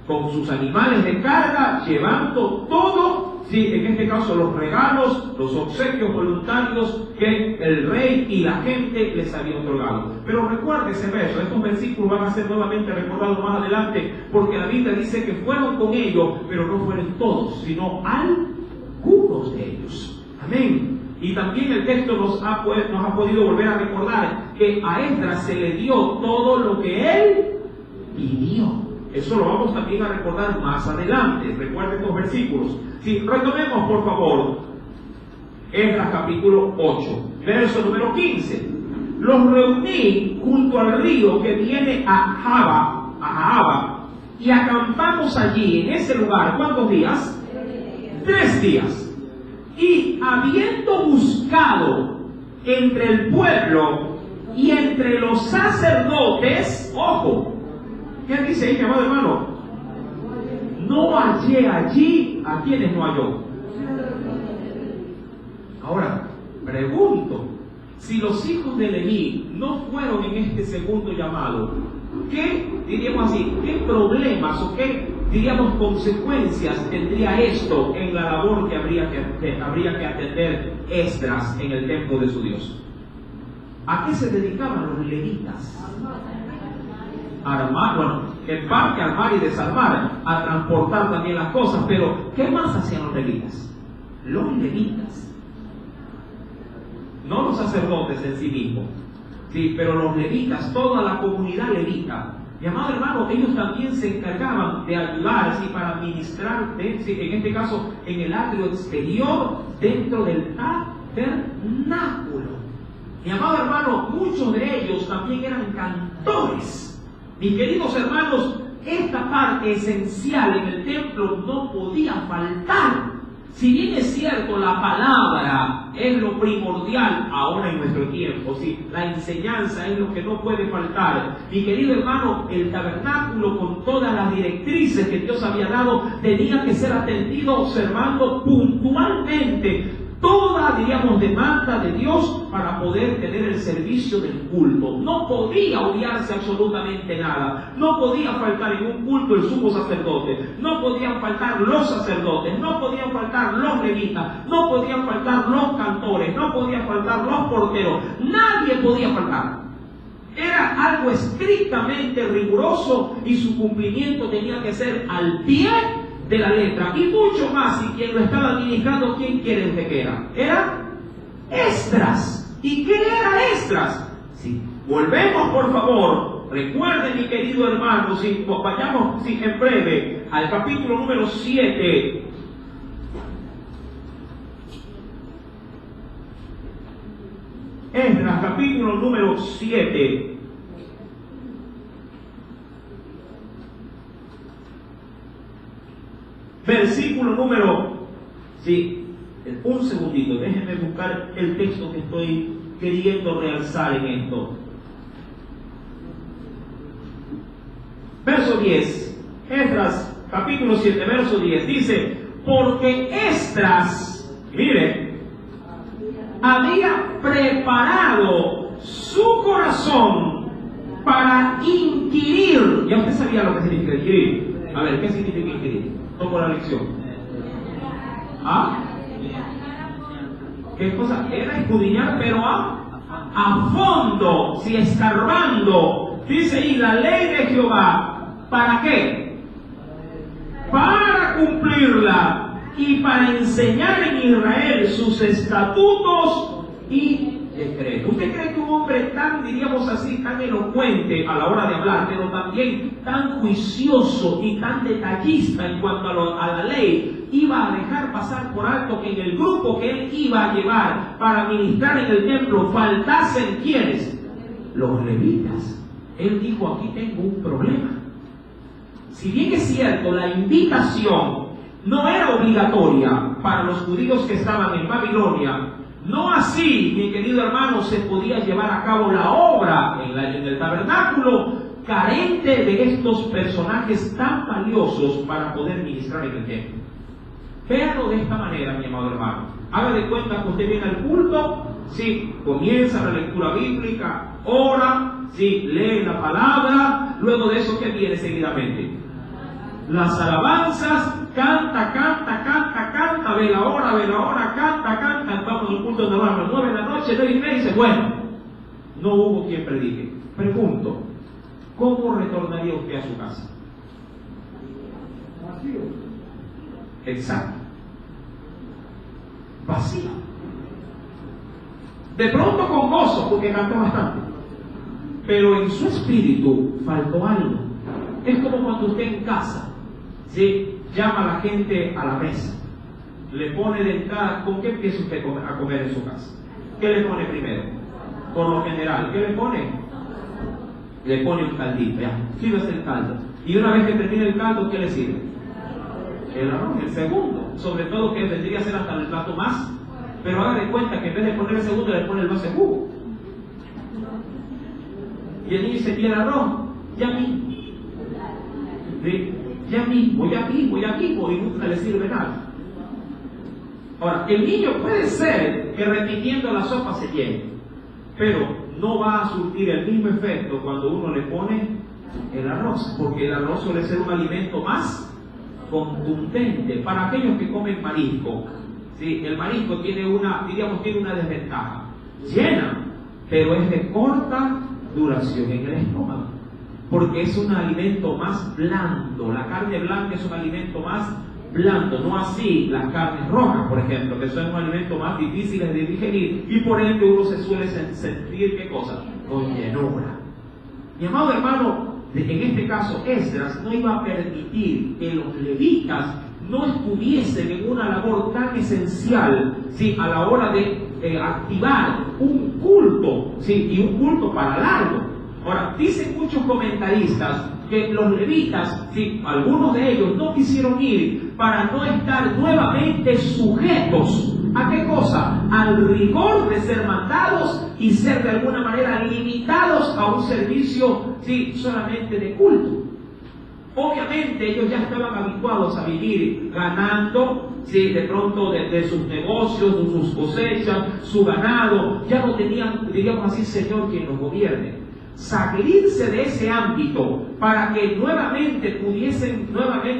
con sus animales de carga, llevando todo, sí, en este caso los regalos, los obsequios voluntarios que el rey y la gente les había otorgado. Pero recuerde ese verso, estos versículos van a ser nuevamente recordados más adelante, porque la Biblia dice que fueron con ellos, pero no fueron todos, sino algunos de ellos. Amén. Y también el texto nos ha podido volver a recordar que a Esdras se le dio todo lo que él pidió. Eso lo vamos también a recordar más adelante. Recuerden estos versículos. Sí, retomemos por favor Esdras capítulo 8, verso número 15. Los reuní junto al río que viene a Ahava, y acampamos allí en ese lugar. ¿Cuántos días? 3 días. Y habiendo buscado entre el pueblo y entre los sacerdotes, ojo, ¿qué dice ahí, mi amado hermano? No hallé allí a quienes no halló. Ahora, pregunto, si los hijos de Leví no fueron en este segundo llamado, ¿qué, diríamos así, qué problemas o qué, diríamos, consecuencias tendría esto en la labor que habría que atender Esdras en el templo de su Dios? ¿A qué se dedicaban los levitas? Armar, bueno, en parte armar y desarmar, a transportar también las cosas, pero ¿qué más hacían los levitas? Los levitas, no los sacerdotes en sí mismos, sí, pero los levitas, toda la comunidad levita, mi amado hermano, ellos también se encargaban de ayudar, ¿sí?, para administrar, ¿sí?, en este caso, en el atrio exterior, dentro del tabernáculo. Mi amado hermano, muchos de ellos también eran cantores. Mis queridos hermanos, esta parte esencial en el templo no podía faltar. Si bien es cierto, la palabra es lo primordial ahora en nuestro tiempo, ¿sí?, la enseñanza es lo que no puede faltar. Mi querido hermano, el tabernáculo con todas las directrices que Dios había dado tenía que ser atendido observando puntualmente toda, diríamos, demanda de Dios para poder tener el servicio del culto. No podía obviarse absolutamente nada. No podía faltar en un culto el sumo sacerdote. No podían faltar los sacerdotes. No podían faltar los levitas. No podían faltar los cantores. No podían faltar los porteros. Nadie podía faltar. Era algo estrictamente riguroso y su cumplimiento tenía que ser al pie de la letra, y mucho más. Y quien lo estaba administrando, ¿quién quiere que era? Era Esdras. ¿Y qué era Esdras? Si volvemos, por favor, recuerden, mi querido hermano, si vayamos en breve al capítulo número 7. Esdras, capítulo número 7. Versículo número... un segundito, déjenme buscar el texto que estoy queriendo realzar en esto. Verso 10. Esdras, capítulo 7, verso 10. Dice, porque Esdras, mire, había preparado su corazón para inquirir. Ya usted sabía lo que significa inquirir. A ver, ¿qué significa inquirir? Tomo la lección. ¿Ah? ¿Qué cosa? Era escudriñar, pero a fondo, si escarbando. Dice ahí, la ley de Jehová. ¿Para qué? Para cumplirla y para enseñar en Israel sus estatutos y decretos. ¿Usted cree que un hombre tan, diríamos así, tan elocuente a la hora de hablar, pero también tan juicioso y tan detallista en cuanto a la ley, iba a dejar pasar por alto que en el grupo que él iba a llevar para ministrar en el templo faltasen ¿quiénes? Los levitas? Él dijo, aquí tengo un problema. Si bien es cierto, la invitación no era obligatoria para los judíos que estaban en Babilonia, no así, mi querido hermano, se podía llevar a cabo la obra en el tabernáculo, carente de estos personajes tan valiosos para poder ministrar en el templo. Véanlo de esta manera, mi amado hermano. Haga de cuenta que usted viene al culto, sí, comienza la lectura bíblica, ora, sí, lee la palabra, luego de eso, ¿qué viene seguidamente? Las alabanzas, canta, ve la hora, canta, vamos al culto de la 9 de la noche, 9:30, dice, bueno, no hubo quien predique. Pregunto, ¿cómo retornaría usted a su casa? Vacío. Exacto. Vacío. De pronto con gozo, porque cantó bastante, pero en su espíritu faltó algo. Es como cuando usted en casa, ¿sí?, llama a la gente a la mesa, le pone de entrada. ¿Con qué empieza usted a comer en su casa? ¿Qué le pone primero? Por lo general, ¿qué le pone? Le pone un caldito, ya, sírvase el caldo. Y una vez que termine el caldo, ¿qué le sirve? El arroz, el segundo. Sobre todo que vendría a ser hasta el plato más. Pero haga de cuenta que en vez de poner el segundo, le pone el vaso de jugo. Y el niño dice, ¿y el arroz? Ya mismo. ¿Sí? Ya mismo, y nunca le sirve nada. Ahora, el niño puede ser que repitiendo la sopa se llene, pero no va a surtir el mismo efecto cuando uno le pone el arroz, porque el arroz suele ser un alimento más contundente para aquellos que comen marisco. ¿Sí? El marisco tiene una desventaja: llena, pero es de corta duración en el estómago, porque es un alimento más blando. La carne blanca es un alimento más blando, no así las carnes rojas, por ejemplo, que son un alimento más difíciles de digerir, y por ende uno se suele sentir, ¿qué cosa? Con llenura. Mi amado hermano, en este caso Esdras no iba a permitir que los levitas no estuviesen en una labor tan esencial, ¿sí?, a la hora de activar un culto, ¿sí?, y un culto para largo. Ahora, dicen muchos comentaristas que los levitas, sí, algunos de ellos no quisieron ir para no estar nuevamente sujetos ¿a qué cosa? Al rigor de ser mandados y ser de alguna manera limitados a un servicio, sí, solamente de culto. Obviamente ellos ya estaban habituados a vivir ganando, sí, de pronto de sus negocios, de sus cosechas, su ganado. Ya no tenían, diríamos así, Señor quien los gobierne. Salirse de ese ámbito para que nuevamente pudiesen,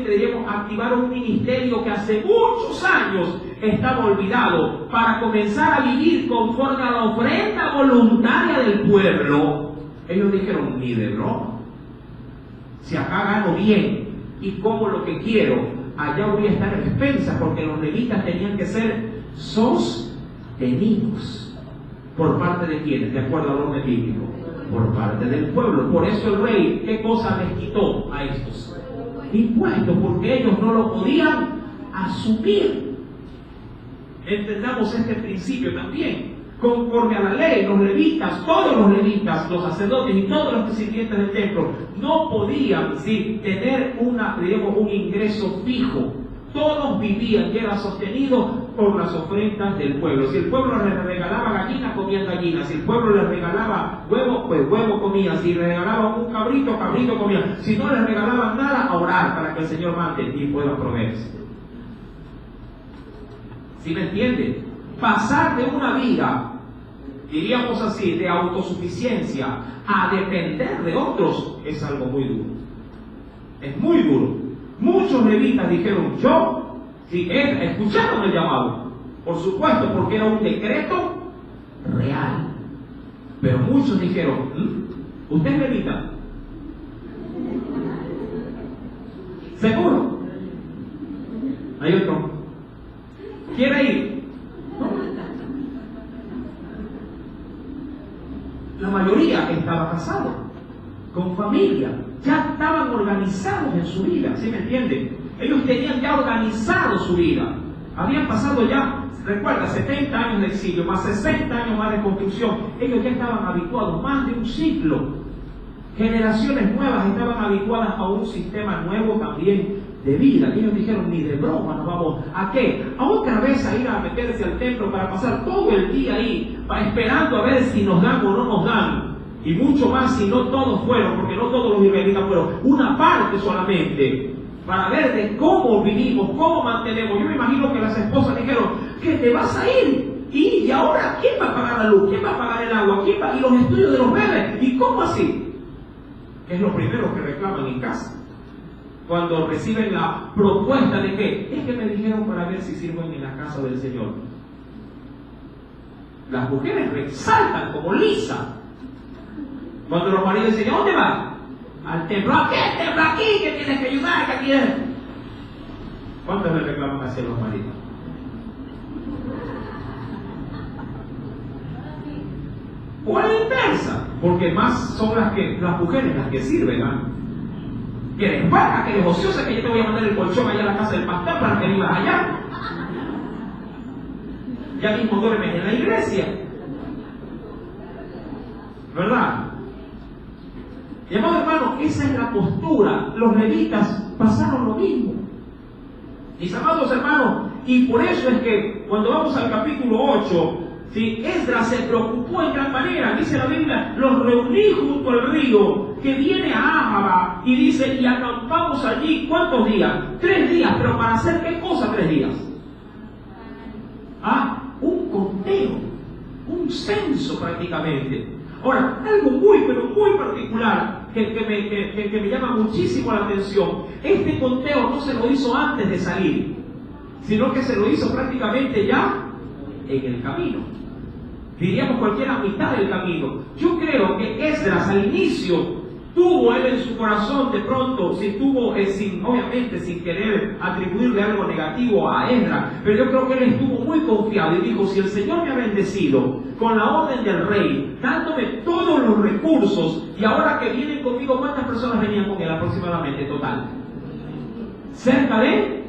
diríamos, activar un ministerio que hace muchos años estaba olvidado, para comenzar a vivir conforme a la ofrenda voluntaria del pueblo. Ellos dijeron, ni de broma. Si acá gano bien y como lo que quiero, allá voy a estar a expensas, porque los levitas tenían que ser sostenidos. ¿Por parte de quiénes? De acuerdo al orden bíblico. Por parte del pueblo. Por eso el rey, ¿qué cosa les quitó a estos? Impuestos, porque ellos no lo podían asumir. Entendamos este principio también. Conforme a la ley, los levitas, todos los levitas, los sacerdotes y todos los sirvientes del templo, no podían tener un ingreso fijo. Todos vivían y eran sostenidos por las ofrendas del pueblo. Si el pueblo les regalaba gallinas, comían gallinas. Si el pueblo les regalaba huevo, pues huevo comían. Si les regalaban un cabrito, cabrito comían. Si no les regalaban nada, a orar para que el Señor mande y pueda proveerse. ¿Sí me entienden? Pasar de una vida, diríamos así, de autosuficiencia a depender de otros es algo muy duro. Es muy duro. Muchos levitas dijeron, escucharon el llamado, por supuesto, porque era un decreto real. Pero muchos dijeron, ¿usted es levita? ¿Seguro? Hay otro. ¿Quiere ir? La mayoría estaba casado, con familia, ya estaban organizados en su vida, ¿sí me entienden? Ellos tenían ya organizado su vida, habían pasado ya, recuerda, 70 años de exilio, más 60 años más de construcción. Ellos ya estaban habituados, más de un siglo. Generaciones nuevas estaban habituadas a un sistema nuevo también de vida. Ellos dijeron, ni de broma nos vamos. ¿A qué? A otra vez a ir a meterse al templo para pasar todo el día ahí, esperando a ver si nos dan o no nos dan. Y mucho más si no todos fueron, porque no todos los israelitas fueron, una parte solamente, para ver de cómo vivimos, cómo mantenemos. Yo me imagino que las esposas dijeron, que te vas a ir. ¿Y ahora quién va a pagar la luz? ¿Quién va a pagar el agua? ¿Quién va? ¿Y los estudios de los bebés? ¿Y cómo así? Es lo primero que reclaman en casa. Cuando reciben la propuesta de que, es que me dijeron para ver si sirven en la casa del Señor. Las mujeres resaltan como lisa. Cuando los maridos dicen, ¿a dónde vas? Al templo. ¿A qué templo? Aquí, que tienes que ayudar, que aquí es. ¿Cuántas le reclaman hacia los maridos? O a la inversa, porque más son las mujeres las que sirven, ¿ah? Que eres vaca, que eres ociosa, que yo te voy a mandar el colchón allá a la casa del pastor para que vivas allá. Ya mismo duermes en la iglesia, ¿verdad? Y amado hermano, esa es la postura. Los levitas pasaron lo mismo. Mis amados hermanos, y por eso es que cuando vamos al capítulo 8, Esdras se preocupó en gran manera. Dice la Biblia, los reuní junto al río que viene a Ájaba, y dice, y acampamos allí, ¿cuántos días? 3 días, pero ¿para hacer qué cosa 3 días? Un conteo, un censo prácticamente. Ahora, algo muy, pero muy particular que me llama muchísimo la atención. Este conteo no se lo hizo antes de salir, sino que se lo hizo prácticamente ya en el camino. Diríamos cualquiera mitad del camino. Yo creo que Esdras al inicio tuvo él en su corazón, de pronto, obviamente sin querer atribuirle algo negativo a Esdras, pero yo creo que él estuvo muy confiado y dijo, si el Señor me ha bendecido con la orden del rey, dándome todos los recursos, y ahora que vienen conmigo, ¿cuántas personas venían con él aproximadamente total? Cerca de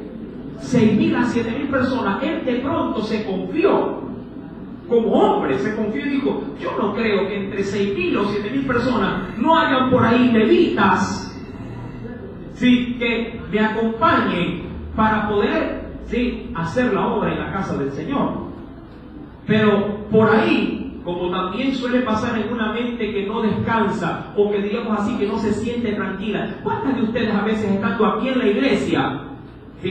6.000 a 7.000 personas. Él de pronto se confió. Como hombre, se confió y dijo, yo no creo que entre 6.000 o 7.000 personas no hayan por ahí levitas, que me acompañen para poder hacer la obra en la casa del Señor. Pero por ahí como también suele pasar en una mente que no descansa, o que digamos así, que no se siente tranquila. ¿Cuántas de ustedes a veces estando aquí en la iglesia,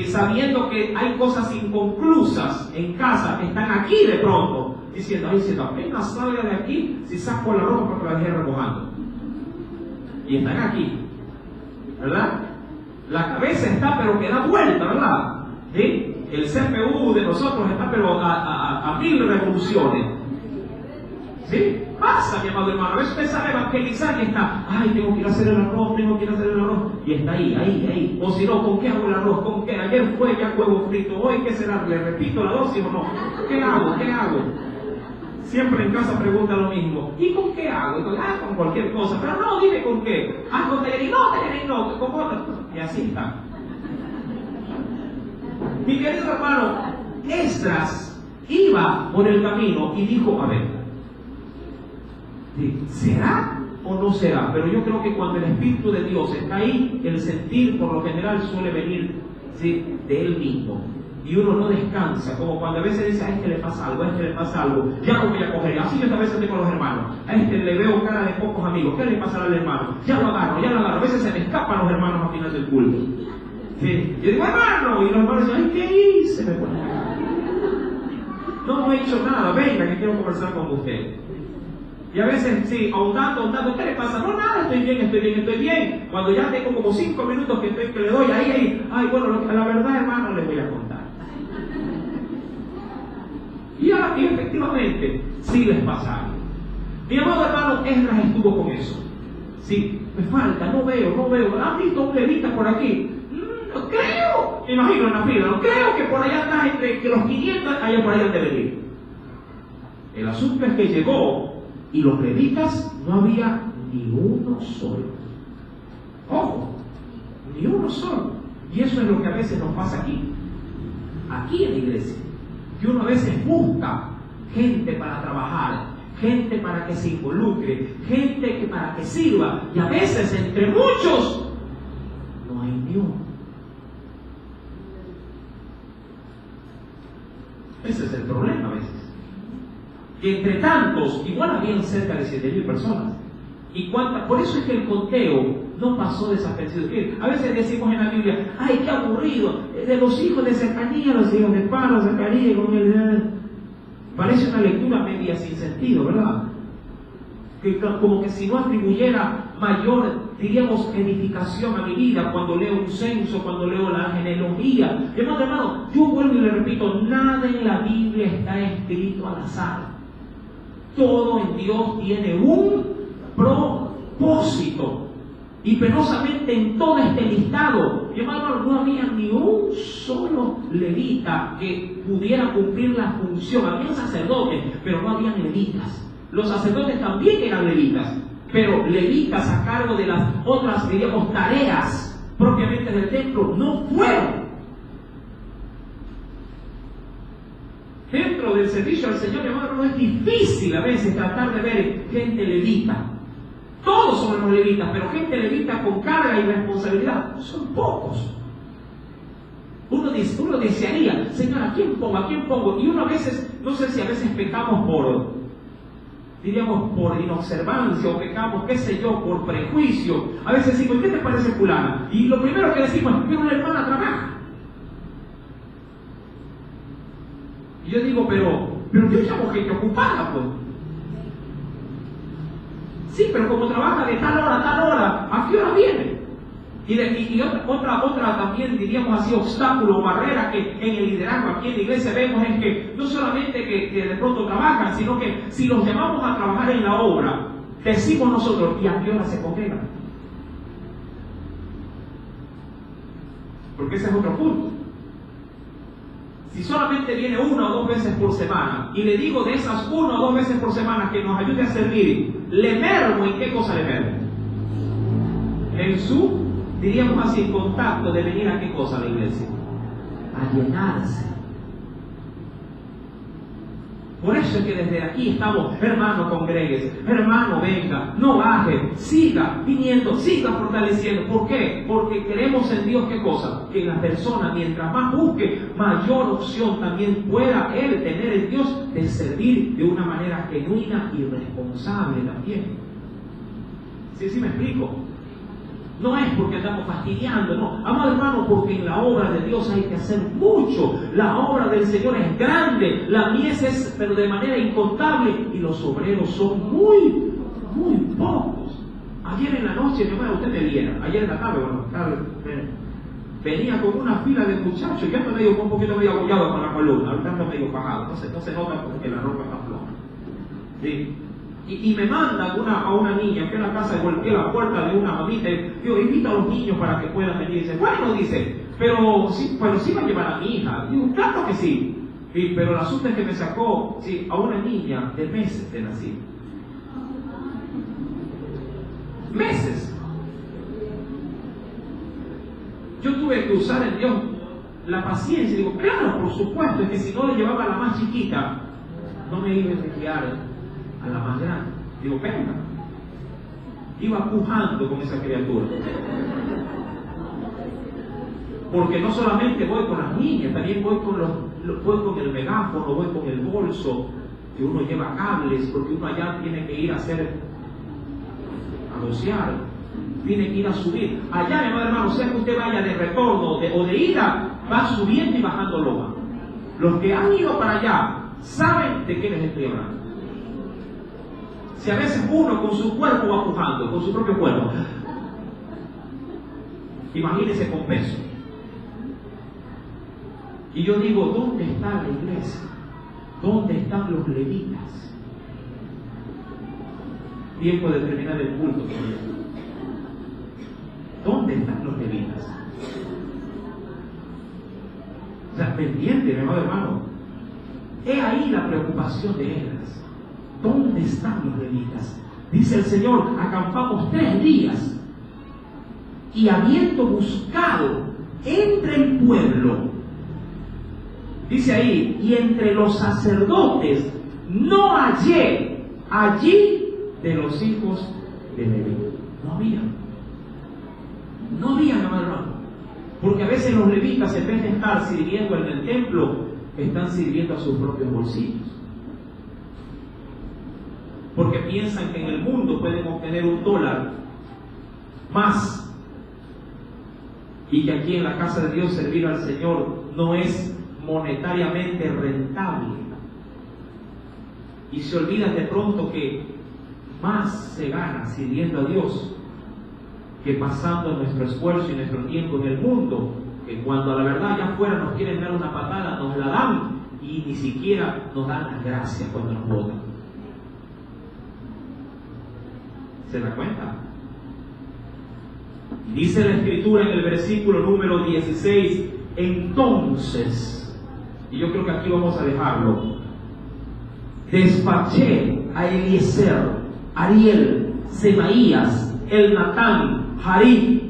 sabiendo que hay cosas inconclusas en casa, están aquí de pronto, diciendo, ay, si apenas salga de aquí, si saco la ropa para que la deje remojando? Y están aquí, ¿verdad? La cabeza está pero que da vuelta, ¿verdad? ¿Sí? El CPU de nosotros está pero a 1000 revoluciones. ¿Sí? Pasa, mi amado hermano. A veces usted sabe evangelizar y está, ay, tengo que ir a hacer el arroz, y está ahí. O si no, ¿con qué hago el arroz? ¿Con qué? Ayer fue ya huevo frito, hoy ¿qué será? ¿Le repito la dosis o no? ¿Qué hago? Siempre en casa pregunta lo mismo. ¿Y con qué hago? Entonces, con cualquier cosa. Pero no, dime con qué. Con tallerín, no, con otra. Y así está. Mi querido hermano, Esdras iba por el camino y dijo, a ver, ¿será o no será? Pero yo creo que cuando el Espíritu de Dios está ahí, el sentir por lo general suele venir, ¿sí?, de Él mismo. Y uno no descansa, como cuando a veces dice, a este le pasa algo, ya lo voy a coger. Así yo a veces tengo con los hermanos, a este le veo cara de pocos amigos, ¿qué le pasará al hermano? Ya lo agarro, a veces se me escapan los hermanos al final del culto. ¿Sí? Yo digo, hermano, y los hermanos dicen, ay, ¿qué hice? No he hecho nada, venga que quiero conversar con usted. Y a veces, sí, ahondando, ¿qué le pasa? No, nada, estoy bien. Cuando ya tengo como 5 minutos que le doy ahí, ay, bueno, la verdad, hermano, les voy a contar. Y efectivamente, sí les pasa algo. Mi amado hermano, Esdras estuvo con eso. Sí, me falta, no veo. ¿Han visto un levita por aquí? No creo, me imagino en la fila, no creo que por allá está entre que los 500, allá por allá han de venir. El asunto es que llegó y los levitas no había ni uno solo. Ojo, ni uno solo. Y eso es lo que a veces nos pasa aquí en la iglesia. Que uno a veces busca gente para trabajar, gente para que se involucre, gente para que sirva, y a veces entre muchos no hay ni uno. Ese es el problema a veces. Que entre tantos, igual habían cerca de 7.000 personas. Por eso es que el conteo no pasó desapercibido. A veces decimos en la Biblia, ay, qué aburrido, de los hijos de Zacarías, los hijos de Pablo, Zacarías, parece una lectura media sin sentido, ¿verdad? Como que si no atribuyera mayor, diríamos, edificación a mi vida cuando leo un censo, cuando leo la genealogía. Hermano, yo vuelvo y le repito, nada en la Biblia está escrito al azar. Todo en Dios tiene un propósito. Y penosamente en todo este listado, hermano, no había ni un solo levita que pudiera cumplir la función. Había sacerdotes, pero no habían levitas. Los sacerdotes también eran levitas, pero levitas a cargo de las otras, diríamos, tareas propiamente del templo no fueron. Dentro del servicio al Señor, hermano, no es difícil a veces tratar de ver gente levita. Todos somos los levitas, pero gente levita con carga y responsabilidad son pocos. Uno desearía, Señor, ¿a quién pongo? Y uno a veces, no sé si a veces pecamos por inobservancia, o pecamos, qué sé yo, por prejuicio. A veces decimos, ¿qué te parece fulana? Y lo primero que decimos es que una hermana trabaja. Y yo digo, pero yo llamo gente ocupada, pues. Sí, pero como trabaja de tal hora a tal hora, ¿a qué hora viene? Y otra también, diríamos así, obstáculo o barrera que en el liderazgo aquí en la iglesia vemos es que no solamente que de pronto trabajan, sino que si los llamamos a trabajar en la obra, decimos nosotros, ¿y a qué hora se congregan? Porque ese es otro punto. Si solamente viene 1 o 2 veces por semana, y le digo de esas 1 o 2 veces por semana que nos ayude a servir, le mermo. ¿En qué cosa le mermo? En su, diríamos así, contacto de venir a qué cosa a la iglesia, a llenarse. Por eso es que desde aquí estamos, hermano, congréguese, hermano, venga, no baje, siga viniendo, siga fortaleciendo. ¿Por qué? Porque creemos en Dios, ¿qué cosa? Que la persona, mientras más busque, mayor opción también pueda él tener en Dios de servir de una manera genuina y responsable también. ¿Sí me explico? No es porque andamos fastidiando, no. Amado hermano, porque en la obra de Dios hay que hacer mucho. La obra del Señor es grande, la mies es, pero de manera incontable, y los obreros son muy, muy pocos. Ayer en la noche, mi hermano, usted me viera, ayer en la tarde, venía con una fila de muchachos, y ando medio, un poquito medio apoyado con la columna, ahorita ando medio bajado, no se nota porque la ropa está floja. ¿Sí? Y me mandan a una niña que en la casa golpeé la puerta de una mamita y digo, invita a los niños para que puedan venir. Y dice, bueno, dice, pero sí va a llevar a mi hija. Digo, claro que sí. Pero el asunto es que me sacó a una niña de meses de nacido. Meses. Yo tuve que usar en Dios la paciencia. Digo, claro, por supuesto, es que si no le llevaba a la más chiquita, no me iba a enviar a la más grande. Digo, venga. Iba pujando con esa criatura. Porque no solamente voy con las niñas, también voy con el megáfono, voy con el bolso, que uno lleva cables, porque uno allá tiene que ir a docear, tiene que ir a subir. Allá, mi amado hermano, sea que usted vaya de retorno o de ida, va subiendo y bajando loma. Los que han ido para allá saben de qué les estoy hablando. Si a veces uno con su cuerpo va pujando, con su propio cuerpo, imagínese con peso. Y yo digo, ¿dónde está la iglesia? ¿Dónde están los levitas? Tiempo de terminar el culto. ¿Dónde están los levitas? O sea, pendiente, mi amado hermano. He ahí la preocupación de ellas. ¿Dónde están los levitas? Dice el Señor, acampamos 3 días y habiendo buscado entre el pueblo, dice ahí, y entre los sacerdotes, no hallé allí de los hijos de Leví. No había, mi hermano. Porque a veces los levitas, en vez de estar sirviendo en el templo, están sirviendo a sus propios bolsillos. Porque piensan que en el mundo pueden obtener $1 más, y que aquí en la casa de Dios servir al Señor no es monetariamente rentable. Y se olvidan de pronto que más se gana sirviendo a Dios que pasando nuestro esfuerzo y nuestro tiempo en el mundo, que cuando a la verdad allá afuera nos quieren dar una patada, nos la dan y ni siquiera nos dan las gracias cuando nos votan. ¿Se da cuenta? Dice la Escritura en el versículo número 16, entonces, y yo creo que aquí vamos a dejarlo, despaché a Eliezer, Ariel, Semaías, Elnatán, Jarib,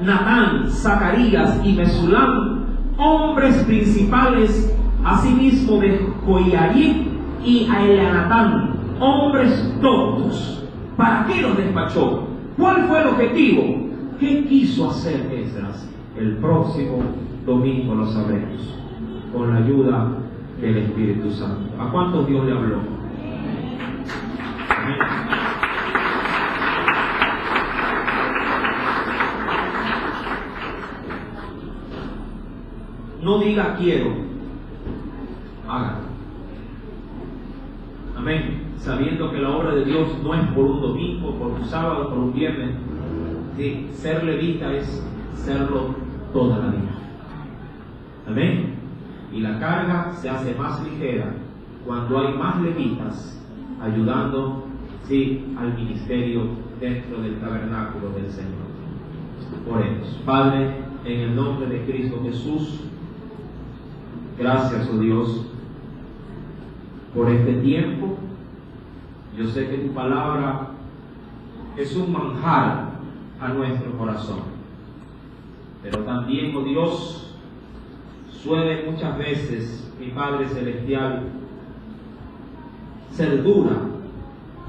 Natán, Zacarías y Mesulam, hombres principales, asimismo de Joiarib y a Elnatán, hombres doctos. ¿Para qué los despachó? ¿Cuál fue el objetivo? ¿Qué quiso hacer Esdras? El próximo domingo lo sabremos, con la ayuda del Espíritu Santo. ¿A cuántos Dios le habló? Amén. No diga quiero, haga. Amén. Sabiendo que la obra de Dios no es por un domingo, por un sábado, por un viernes. Sí, ser levita es serlo toda la vida. Amén. Y la carga se hace más ligera cuando hay más levitas ayudando, sí, al ministerio dentro del tabernáculo del Señor. Oremos. Padre, en el nombre de Cristo Jesús, gracias, oh Dios, por este tiempo. Yo sé que tu palabra es un manjar a nuestro corazón, pero también, oh Dios, suele muchas veces, mi Padre Celestial, ser dura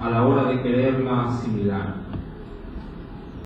a la hora de quererla asimilar.